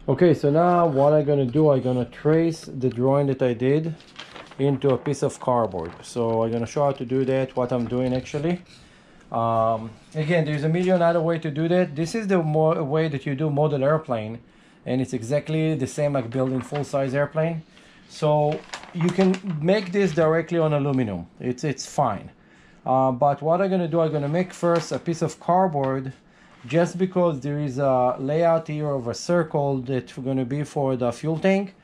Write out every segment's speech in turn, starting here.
Okay, so now what I'm gonna do, I'm gonna trace the drawing that I did into a piece of cardboard. So I'm gonna show how to do that, what I'm doing actually. Again, there's a million other way to do that. This is the way that you do model airplane, and it's exactly the same like building full-size airplane. So you can make this directly on aluminum. It's fine. But what I'm gonna do, I'm gonna make first a piece of cardboard, just because there is a layout here of a circle that's gonna be for the fuel tank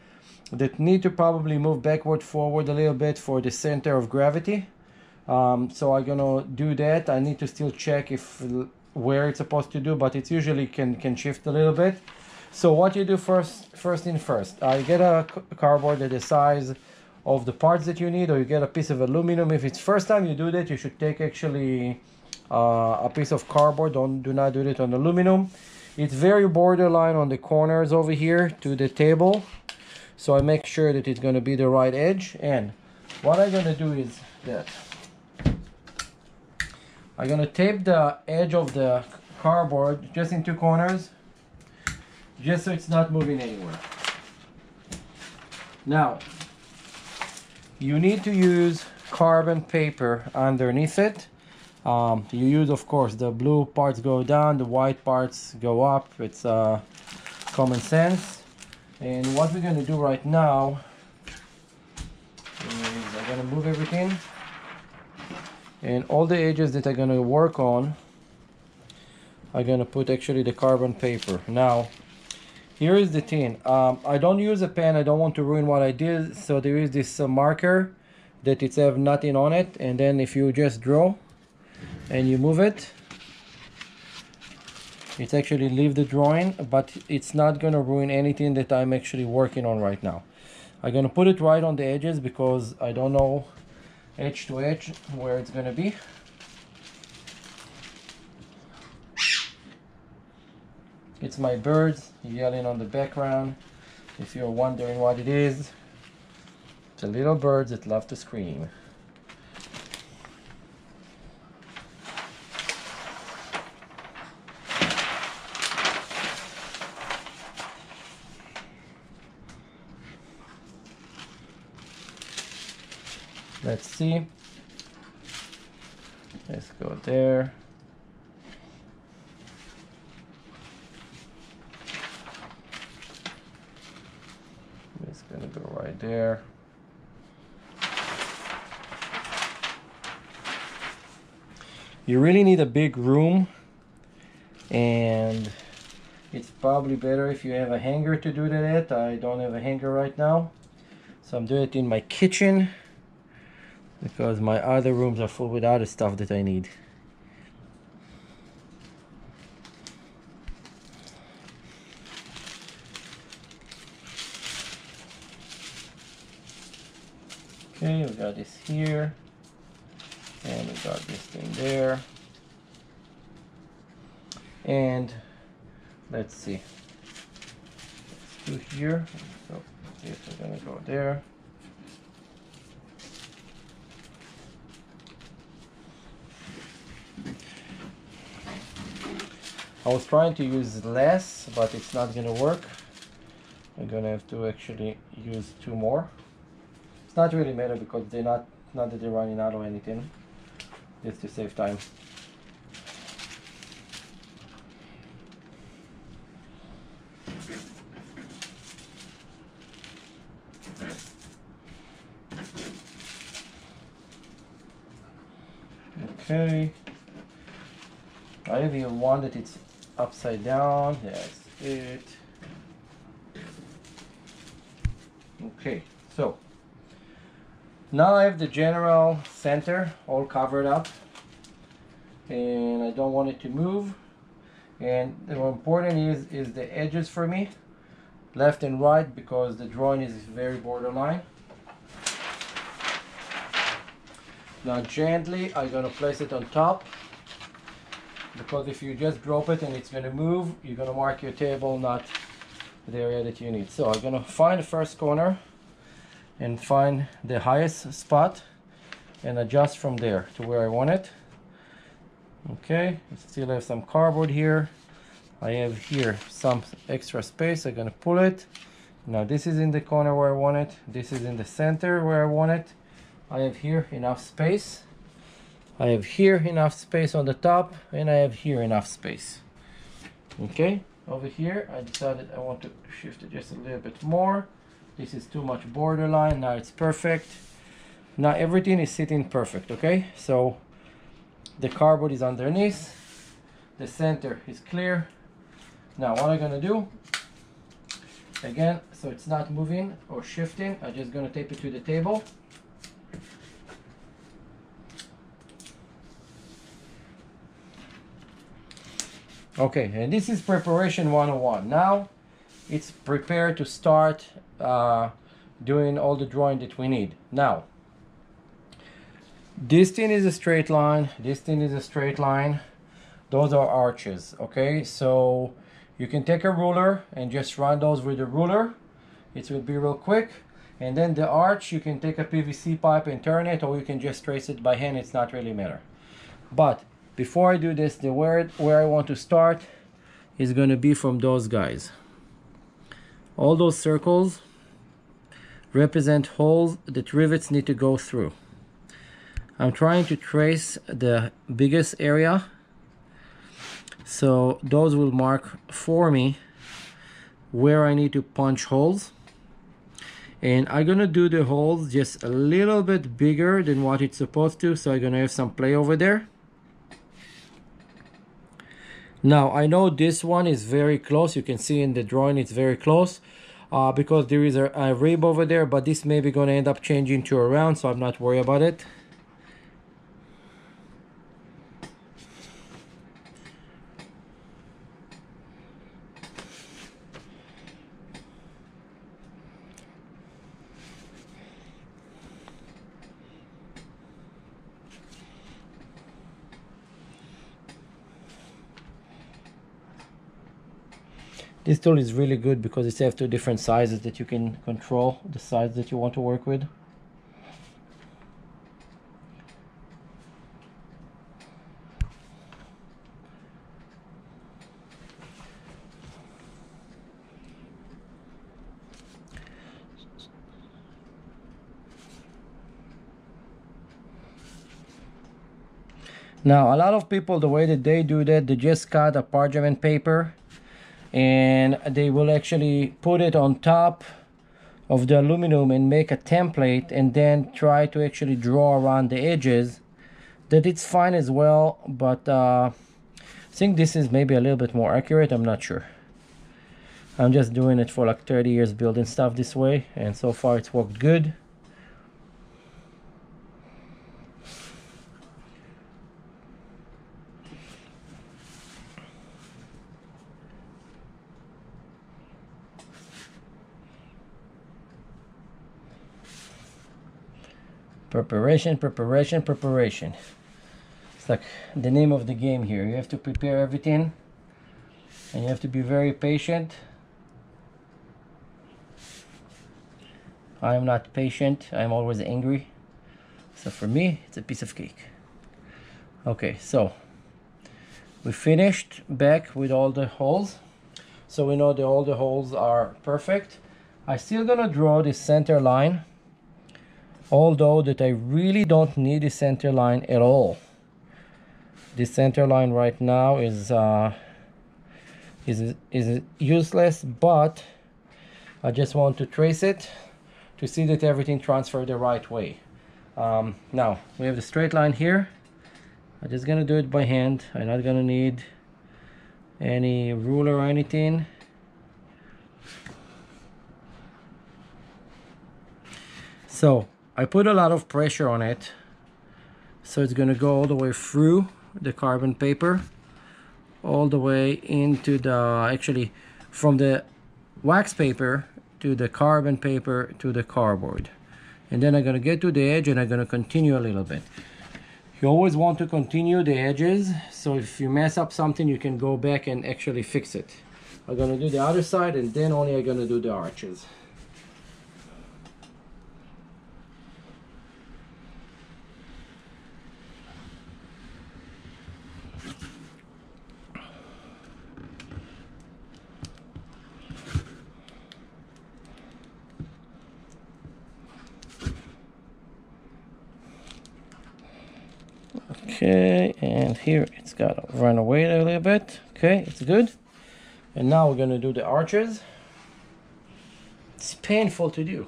that need to probably move backward, forward a little bit for the center of gravity. So I'm gonna do that. I need to still check if where it's supposed to do, but it usually can shift a little bit. So what you do first thing first, I get a cardboard at the size of the parts that you need, or you get a piece of aluminum. If it's first time you do that, you should take actually a piece of cardboard. Do not do it on aluminum. It's very borderline on the corners over here to the table, so I make sure that it's going to be the right edge. And what I'm going to do is that I'm going to tape the edge of the cardboard just in two corners, just so it's not moving anywhere. Now, you need to use carbon paper underneath it. You use, of course, the blue parts go down, the white parts go up. It's common sense. And what we're going to do right now is I'm going to move everything. And all the edges that I'm going to work on, I'm going to put actually the carbon paper. Now, here is the thing. I don't use a pen. I don't want to ruin what I did. So there is this marker that it's have nothing on it. And then if you just draw and you move it, it's actually leave the drawing, but it's not going to ruin anything that I'm actually working on right now. I'm going to put it right on the edges because I don't know edge to edge where it's going to be. It's my birds yelling on the background. If you're wondering what it is, it's a little birds that love to scream. Let's see. Let's go there. It's gonna go right there. You really need a big room, and it's probably better if you have a hanger to do that. I don't have a hanger right now, so I'm doing it in my kitchen because my other rooms are full with other stuff that I need. Okay, we got this here, and we got this thing there, and let's see. Let's do here. So this is gonna go there. I was trying to use less, but it's not gonna work. I'm gonna have to actually use two more. It's not really matter because they're not that they're running out or anything. Just to save time. Okay. I have here one that it's upside down. That's it. Okay, so now I have the general center all covered up, and I don't want it to move. And the more important is the edges for me, left and right, because the drawing is very borderline. Now gently I'm gonna place it on top, because if you just drop it and it's gonna move, you're gonna mark your table, not the area that you need. So I'm gonna find the first corner and find the highest spot and adjust from there to where I want it. Okay, I still have some cardboard here. I have here some extra space. I'm gonna pull it. Now this is in the corner where I want it. This is in the center where I want it. I have here enough space. I have here enough space on the top, and I have here enough space. Okay, over here I decided I want to shift it just a little bit more. This is too much borderline. Now it's perfect. Now everything is sitting perfect. Okay, so the cardboard is underneath, the center is clear. Now what I'm gonna do, again, so it's not moving or shifting, I'm just gonna tape it to the table. Okay, and this is preparation 101. Now it's prepared to start doing all the drawing that we need. Now this thing is a straight line, this thing is a straight line, those are arches. Okay, so you can take a ruler and just run those with the ruler. It will be real quick. And then the arch, you can take a PVC pipe and turn it, or you can just trace it by hand. It's not really matter. But before I do this, the where I want to start is going to be from those guys. All those circles represent holes that rivets need to go through. I'm trying to trace the biggest area, so those will mark for me where I need to punch holes. And I'm gonna do the holes just a little bit bigger than what it's supposed to, so I'm gonna have some play over there. Now I know this one is very close. You can see in the drawing it's very close because there is a rib over there, but this may be gonna end up changing to a round, so I'm not worried about it. This tool is really good because it has two different sizes that you can control the size that you want to work with. Now a lot of people, the way that they do that, they just cut a parchment paper and they will actually put it on top of the aluminum and make a template and then try to actually draw around the edges. That it's fine as well, but I think this is maybe a little bit more accurate. I'm not sure. I'm just doing it for like 30 years building stuff this way, and so far it's worked good. Preparation, preparation, preparation. It's like the name of the game here. You have to prepare everything and you have to be very patient. I am not patient. I am always angry. So for me, it's a piece of cake. Okay, so we finished back with all the holes. So we know that all the holes are perfect. I'm still gonna draw the center line, although that I really don't need the center line at all. The center line right now is useless, but I just want to trace it to see that everything transfers the right way. Now we have the straight line here. I'm just gonna do it by hand. I'm not gonna need any ruler or anything. So I put a lot of pressure on it, so it's gonna go all the way through the carbon paper, all the way into the, actually from the wax paper to the carbon paper to the cardboard. And then I'm gonna get to the edge and I'm gonna continue a little bit. You always want to continue the edges, so if you mess up something you can go back and actually fix it. I'm gonna do the other side and then only I'm gonna do the arches. Okay, and here it's got to run away a little bit. Okay, it's good. And now we're gonna do the arches. It's painful to do.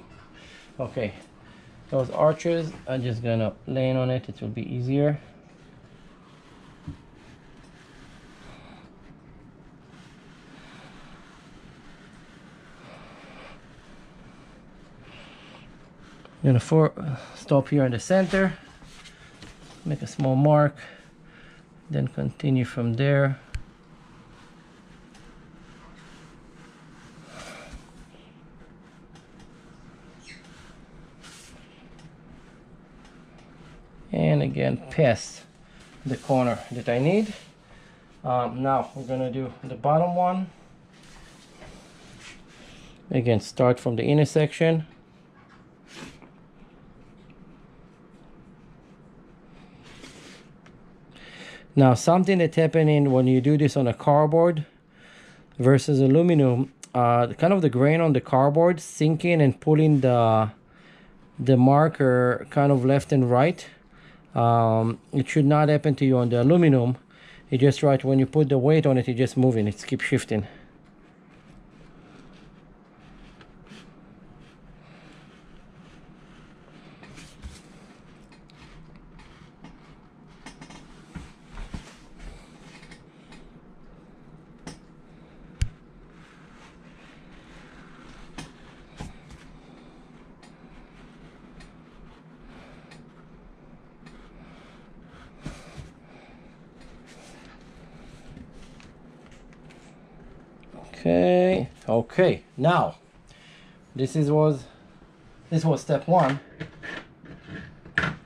Okay, those arches, I'm just gonna lay on it. It will be easier. I'm gonna stop here in the center, make a small mark, then continue from there. And again, past the corner that I need. Now we're gonna do the bottom one. Again, start from the intersection. Now, something that's happening when you do this on a cardboard versus aluminum, kind of the grain on the cardboard sinking and pulling the marker kind of left and right. It should not happen to you on the aluminum. It just right when you put the weight on it, it's just moving. It keeps shifting. Okay, now this was step one.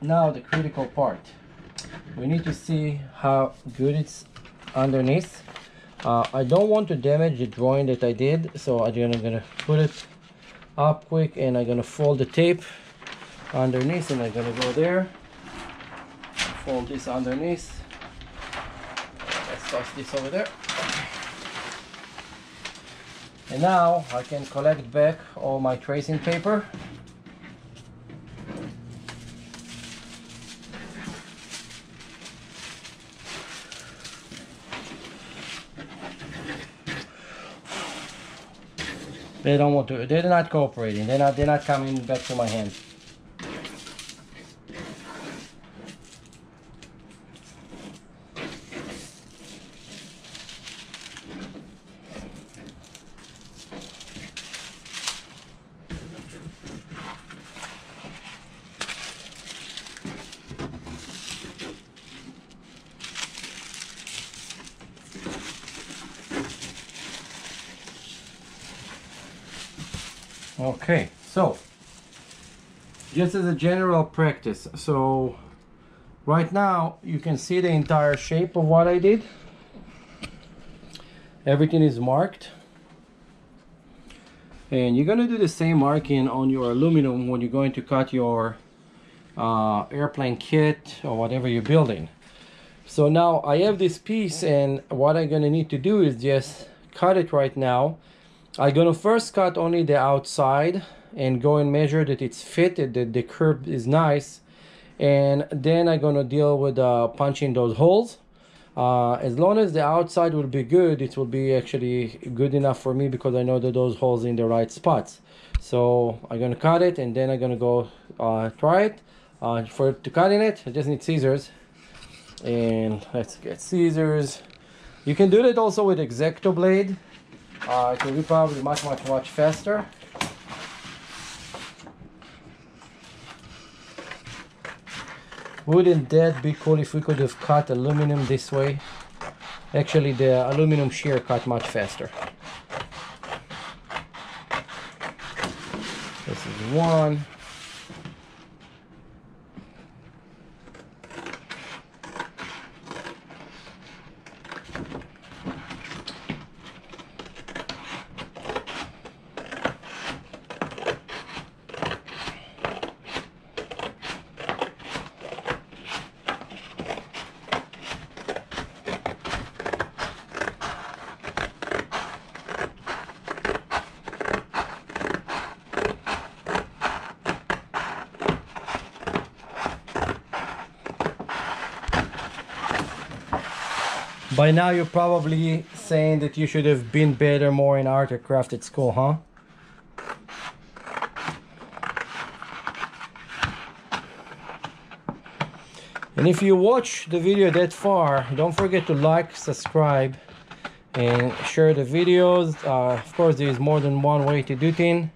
Now the critical part, we need to see how good it's underneath. I don't want to damage the drawing that I did, so I'm gonna put it up quick, and I'm gonna fold the tape underneath, and I'm gonna go there, fold this underneath. Let's toss this over there. And now I can collect back all my tracing paper. They don't want to, they're not cooperating. They're not coming back to my hand. Okay, so just as a general practice, so right now you can see the entire shape of what I did. Everything is marked, and you're going to do the same marking on your aluminum when you're going to cut your airplane kit or whatever you're building. So now I have this piece, and what I'm going to need to do is just cut it right now. I'm gonna first cut only the outside and go and measure that it's fitted, that the curve is nice, and then I'm gonna deal with punching those holes. As long as the outside will be good, it will be actually good enough for me, because I know that those holes in the right spots. So I'm gonna cut it, and then I'm gonna go try it. To cutting it, I just need scissors, and let's get scissors. You can do that also with X-acto blade. It will be probably much faster. Wouldn't that be cool if we could have cut aluminum this way? Actually, the aluminum shear cut much faster. This is one. By now you're probably saying that you should have been better more in art or craft at school, huh? And if you watch the video that far, don't forget to like, subscribe, and share the videos. Of course, there is more than one way to do things,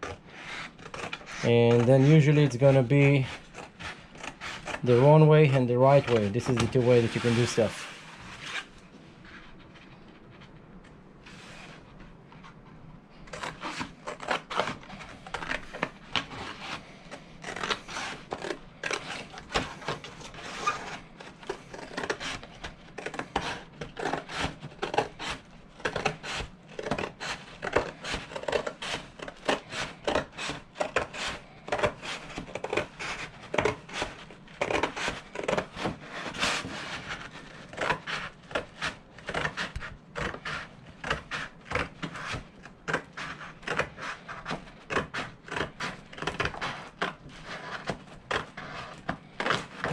and then usually it's gonna be the wrong way and the right way. This is the two ways that you can do stuff.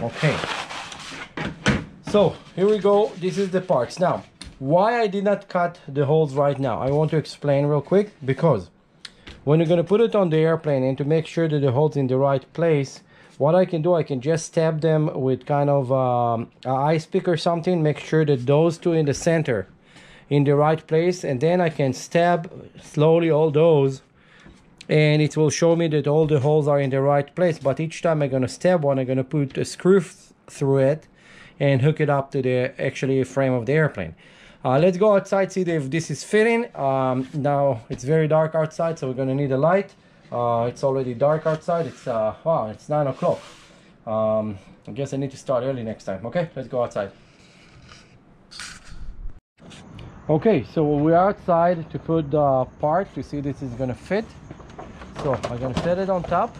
Okay, so here we go. This is the parts. Now, why I did not cut the holes right now, I want to explain real quick. Because when you're going to put it on the airplane and to make sure that the hole's in the right place, what I can do, I can just stab them with kind of an ice pick or something, make sure that those two in the center in the right place, and then I can stab slowly all those, and it will show me that all the holes are in the right place. But each time I'm going to stab one, I'm going to put a screw through it and hook it up to the actually frame of the airplane. Let's go outside, see if this is fitting. Now it's very dark outside, so we're going to need a light. It's already dark outside. It's wow, it's 9 o'clock. I guess I need to start early next time. Okay, let's go outside. Okay, so we're outside to put the part to see this is going to fit. So I'm going to set it on top.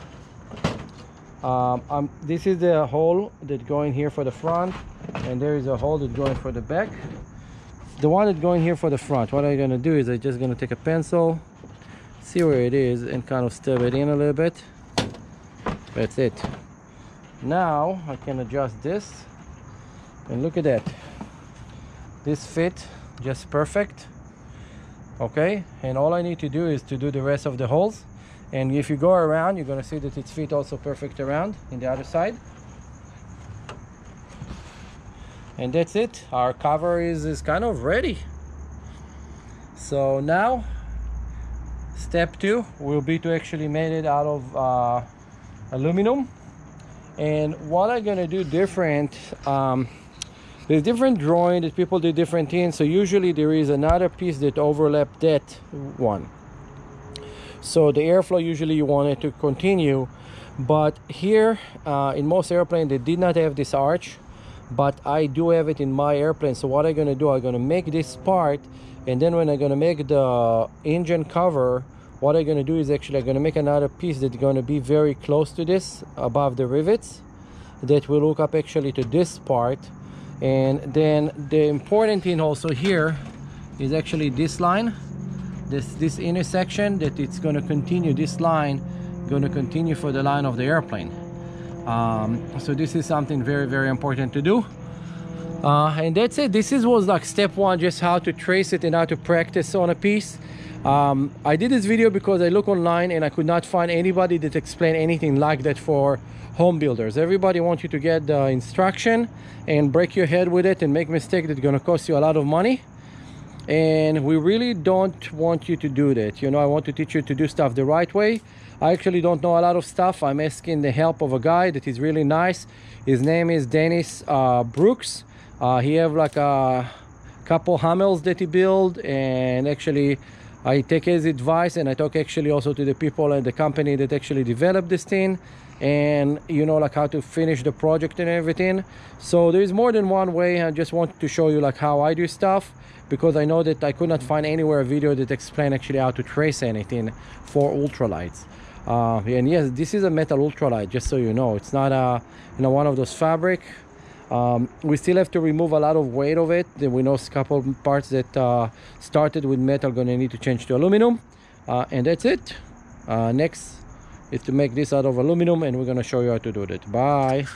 This is the hole that going here for the front, and there is a hole that going for the back. The one that going here for the front, what I'm going to do is I'm just going to take a pencil, see where it is, and kind of stab it in a little bit. That's it. Now I can adjust this, and look at that. This fit just perfect. Okay, and all I need to do is to do the rest of the holes. And if you go around, you're going to see that it fits also perfect around in the other side. And that's it. Our cover is kind of ready. So now, step 2 will be to actually make it out of aluminum. And what I'm going to do different, there's different drawing that people do different things. So usually there is another piece that overlaps that one. So the airflow, usually you want it to continue, but here in most airplanes they did not have this arch, but I do have it in my airplane. So what I'm going to do, I'm going to make this part, and then when I'm going to make the engine cover, what I'm going to do is actually I'm going to make another piece that's going to be very close to this above the rivets that will hook up actually to this part. And then the important thing also here is actually this line, this intersection, that it's going to continue, this line going to continue for the line of the airplane. So this is something very, very important to do. And that's it. This was like step 1, just how to trace it and how to practice on a piece. I did this video because I look online and I could not find anybody that explained anything like that for home builders. Everybody wants you to get the instruction and break your head with it and make mistakes that's going to cost you a lot of money. And we really don't want you to do that. You know, I want to teach you to do stuff the right way. I actually don't know a lot of stuff. I'm asking the help of a guy that is really nice. His name is Dennis Brooks. He have like a couple Hummels that he built, and actually I take his advice, and I talk actually also to the people and the company that actually developed this thing, and you know, like how to finish the project and everything. So there is more than one way. I just wanted to show you like how I do stuff, because I know that I could not find anywhere a video that explain actually how to trace anything for ultralights. And yes, this is a metal ultralight, just so you know. It's not a, you know, one of those fabric. We still have to remove a lot of weight of it. We know a couple parts that started with metal gonna need to change to aluminum, and that's it. Next is to make this out of aluminum, and we're gonna show you how to do that. Bye.